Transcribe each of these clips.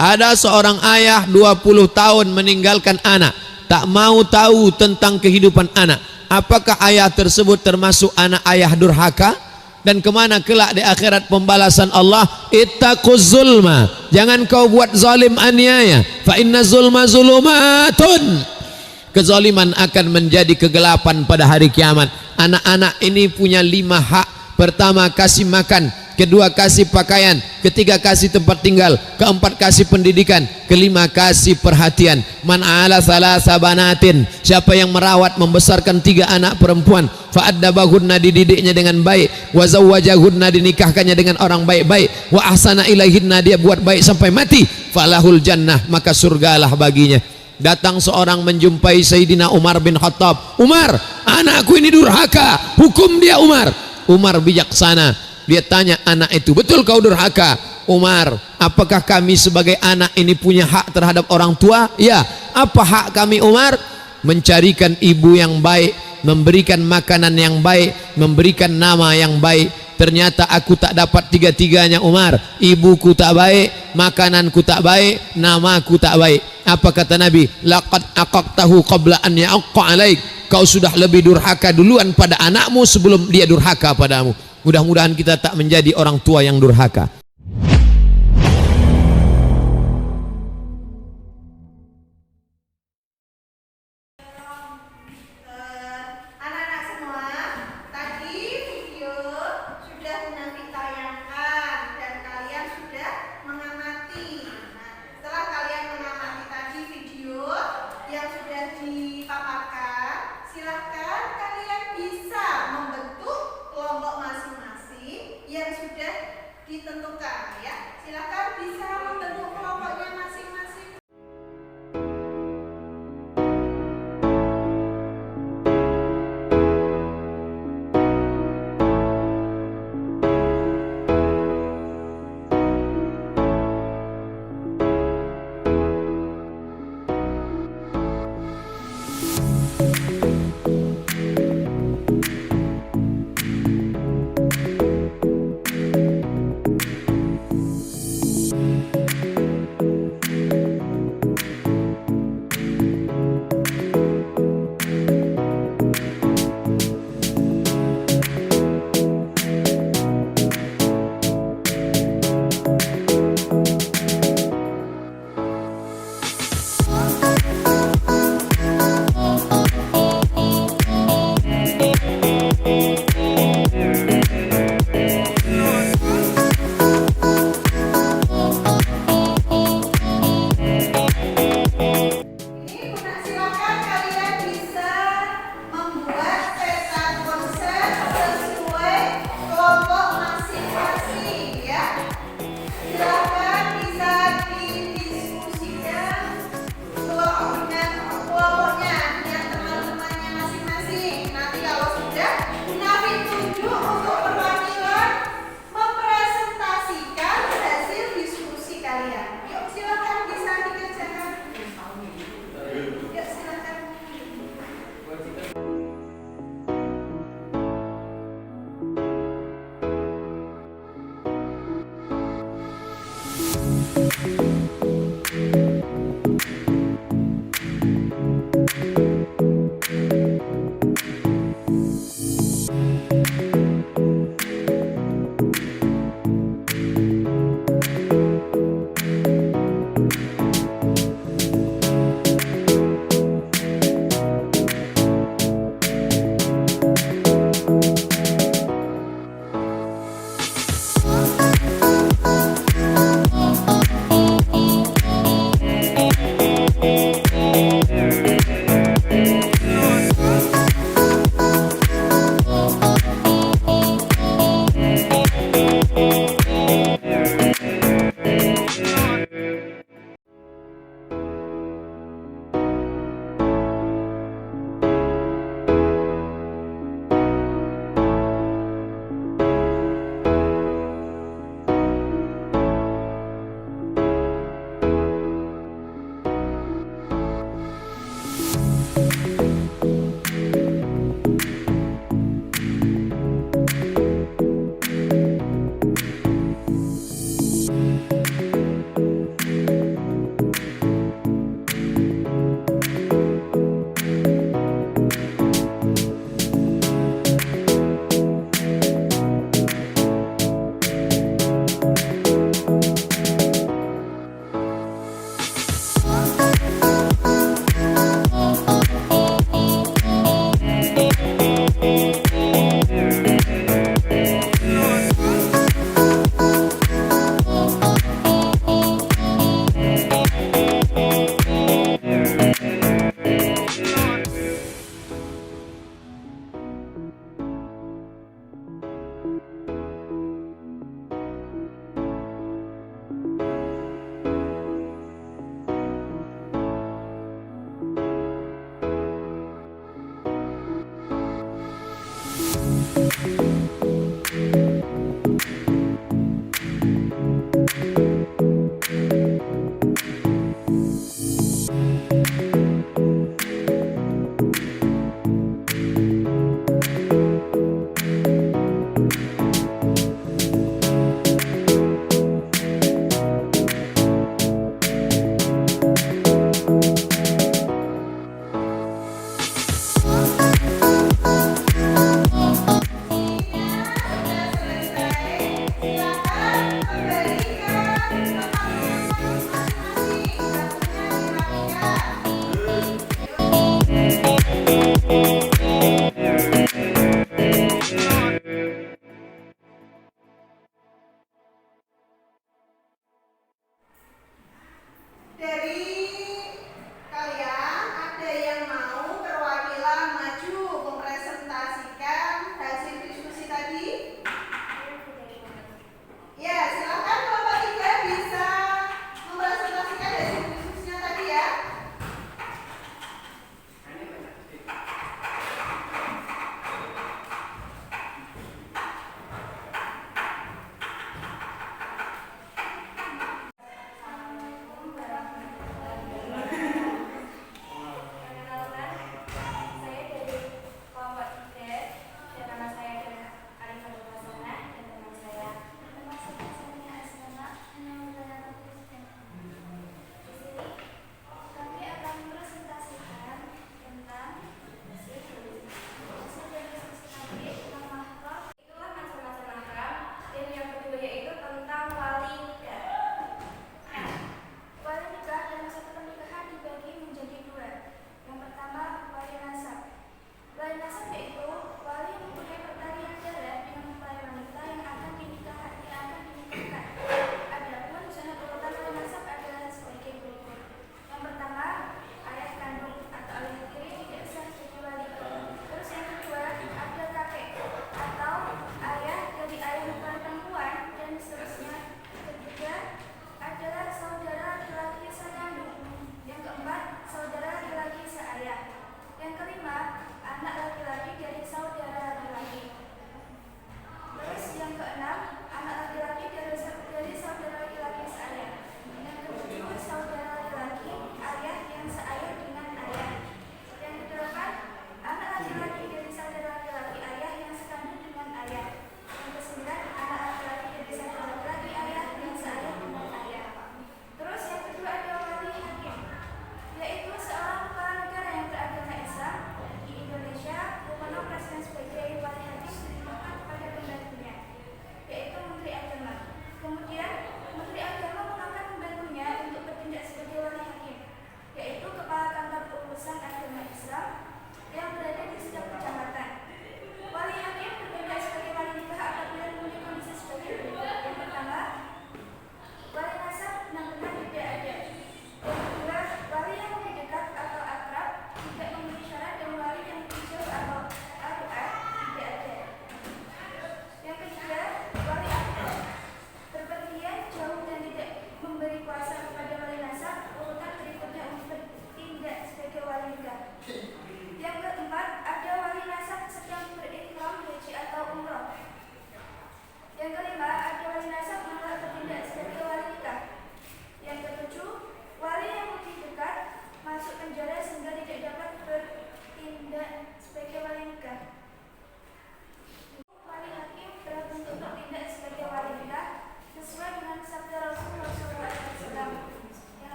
Ada seorang ayah 20 tahun meninggalkan anak, tak mau tahu tentang kehidupan anak. Apakah ayah tersebut termasuk anak ayah durhaka? Dan kemana kelak di akhirat pembalasan Allah? Ittaquz zulma, jangan kau buat zalim aniaya, fa inna zulma zulumatun. Kezaliman akan menjadi kegelapan pada hari kiamat. Anak-anak ini punya 5 hak. Pertama, kasih makan. Kedua, kasih pakaian. Ketiga, kasih tempat tinggal. Keempat, kasih pendidikan. Kelima, kasih perhatian. Man ala salasa banatin, siapa yang merawat membesarkan 3 anak perempuan, fa'addabahunna, dididiknya dengan baik, wa zawwajahunna, dinikahkannya dengan orang baik-baik, wa ahsana ilaihinna, dia buat baik sampai mati, falahul jannah, maka surgalah baginya. Datang seorang menjumpai Sayyidina Umar bin Khattab. Umar, anakku ini durhaka, hukum dia Umar. Umar bijaksana, dia tanya anak itu, betul kau durhaka? Umar, apakah kami sebagai anak ini punya hak terhadap orang tua? Ya. Apa hak kami Umar? Mencarikan ibu yang baik, memberikan makanan yang baik, memberikan nama yang baik. Ternyata aku tak dapat 3-tiganya Umar. Ibuku tak baik, makananku tak baik, namaku tak baik. Apa kata Nabi? Laqad aqaqtahu qabla an ya'aqqa alaik. Kau sudah lebih durhaka duluan pada anakmu sebelum dia durhaka padamu. Mudah-mudahan kita tak menjadi orang tua yang durhaka.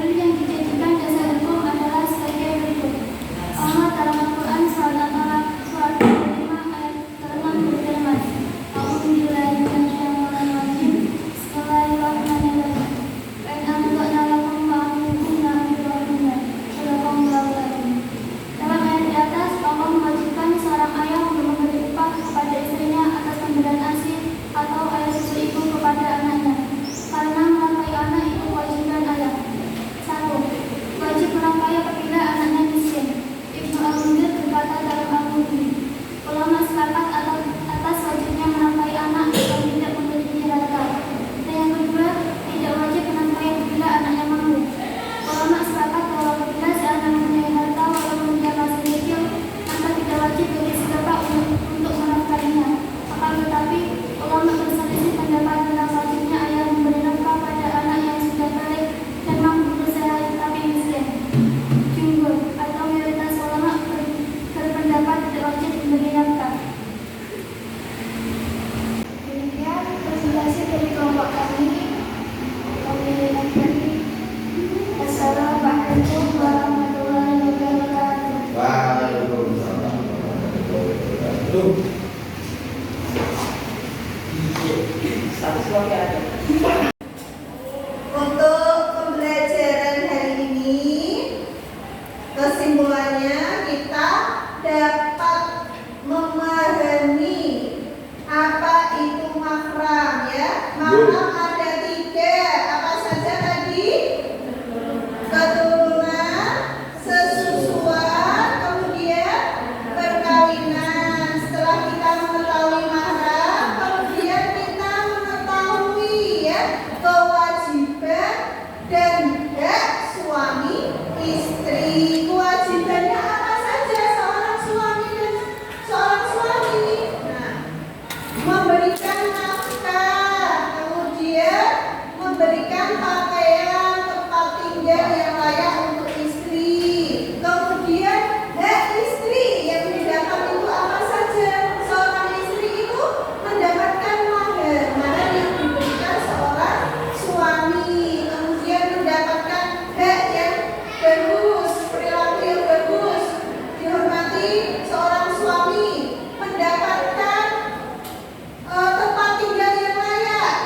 Dalil yang dijadikan dasar hukum adalah sebagai berikut. Allah dalam Al-Quran surat Al-Baqarah surat 25 ayat ke-6 berfirman, A'udzubillahi minasyaitonir rajim. Bismillahirrahmanirrahim. Wa in amda'na lakum fa'amilukum na'amilukum. Sadaqallahu alazim. Dalam ayat di atas, Allah mewajibkan seorang ayah untuk memberi upah kepada istrinya atas pemberian ASI atau air susu ibu kepada anaknya, karena menafkahi anak itu kewajiban ayah. 1. Wajib menafkahi apabila anaknya miskin. Ibnu Al-Munzir berkata dalam Al-Mughni, ulama sepakat atas wajibnya menafkahi anak yang tidak memiliki harta. Dan yang kedua, tidak wajib menafkahi apabila anaknya mampu. Ulama sepakat bahwa apabila si anak mempunyai harta walaupun dia masih kecil, maka tidak wajib bagi si bapak untuk menafkahinya. Akan tetapi, ulama berselisih pendapat tentang wajibnya ayah memberi nafkah pada anak yang sudah balik dan mampu berusaha tapi miskin. Jumhur atau mayoritas ulama berpendapat tidak wajib memberi nafkah. Demikian presentasi dari kelompok kami. Assalamualaikum warahmatullahi wabarakatuh. Waalaikumsalam warahmatullahi wabarakatuh. Untuk pembelajaran hari ini, kesimpulannya kita dapat memahami apa itu mahram ya. Mahram ada 3, apa saja tadi? Keturunan, sesusuan, kemudian perkawinan. Setelah kita mengetahui mahram, kemudian kita mengetahui ya kewajiban dan hak suami istri. Kewajibannya apa saja seorang suami dan seorang suami? Nah, memberikan nafkah, kemudian memberikan pakaian, tempat tinggal yang layak untuk istri. Kemudian hak istri yang didapat itu apa saja? Seorang istri itu mendapatkan mahar, mahar yang diberikan seorang suami. Kemudian mendapatkan hak yang bagus, perilaku yang bagus, dihormati seorang suami. Mendapatkan tempat tinggal yang layak,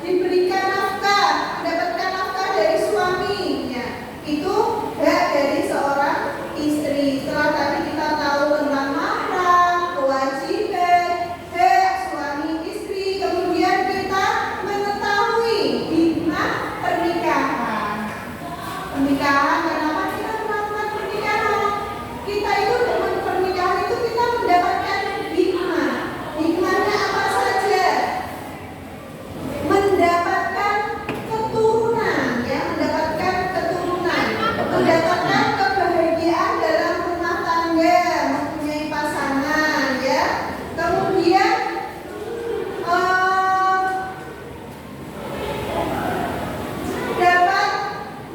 diberikan nafkah, mendapatkan nafkah dari suaminya. Itu hak dari seorang istri. Setelah tadi kita tahu tentang mahram, kewajiban, hak suami istri, kemudian kita mengetahui hikmah pernikahan. Pernikahan, kenapa kita melakukan pernikahan? Kita itu dengan pernikahan itu kita mendapatkan hikmah. Hikmahnya apa saja? Mendapatkan keturunan ya, mendapatkan keturunan, mendapatkan kebahagiaan dalam rumah tangga, mempunyai pasangan ya. Kemudian dapat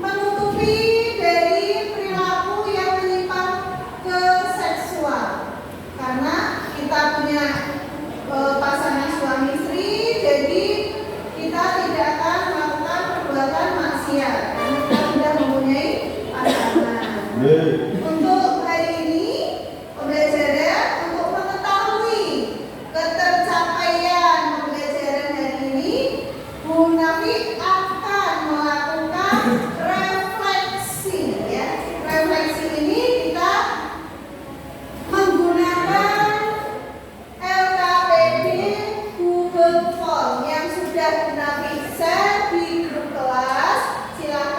menutupi dari perilaku yang menyimpang ke seksual, karena kita punya pasangan suami istri, jadi kita tidak akan melakukan perbuatan maksiat karena kita sudah mempunyai pasangan. Untuk hari ini pembelajaran untuk mengetahui ketercapaian pembelajaran hari ini, Bu Nafi akan melakukan refleksi ya. Refleksi ini kita menggunakan LKPD Google Form yang sudah Bu Nafi share di grup kelas. Silakan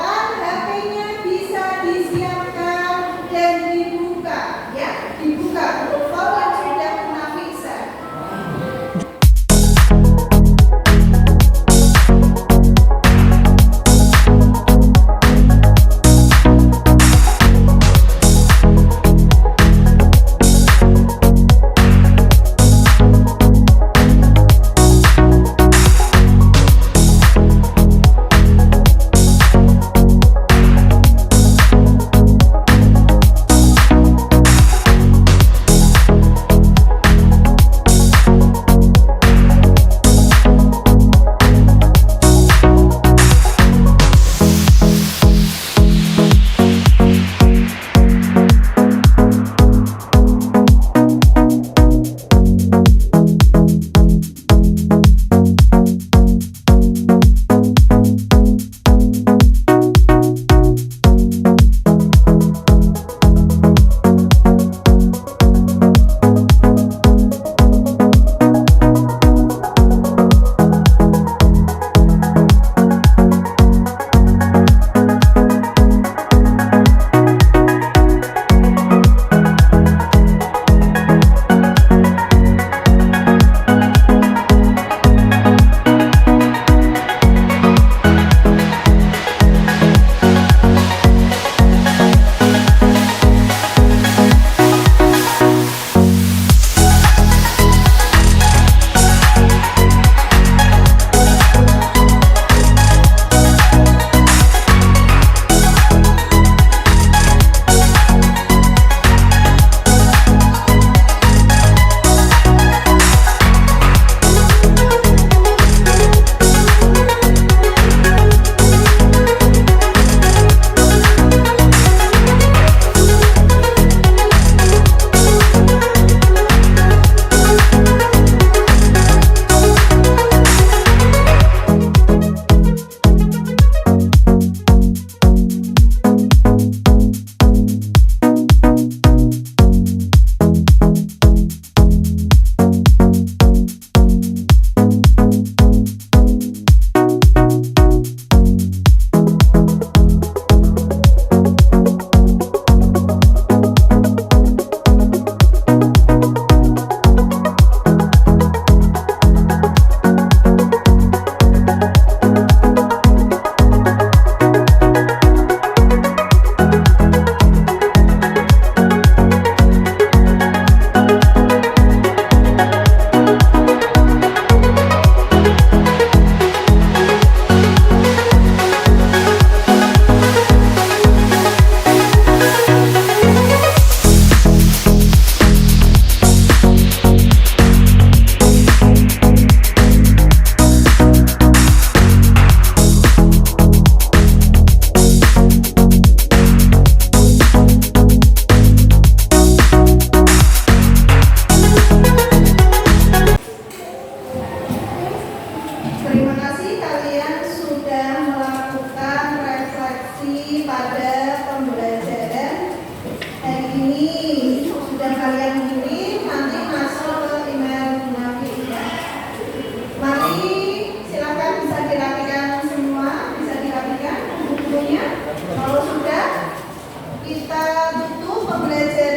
kita tutup pembelajaran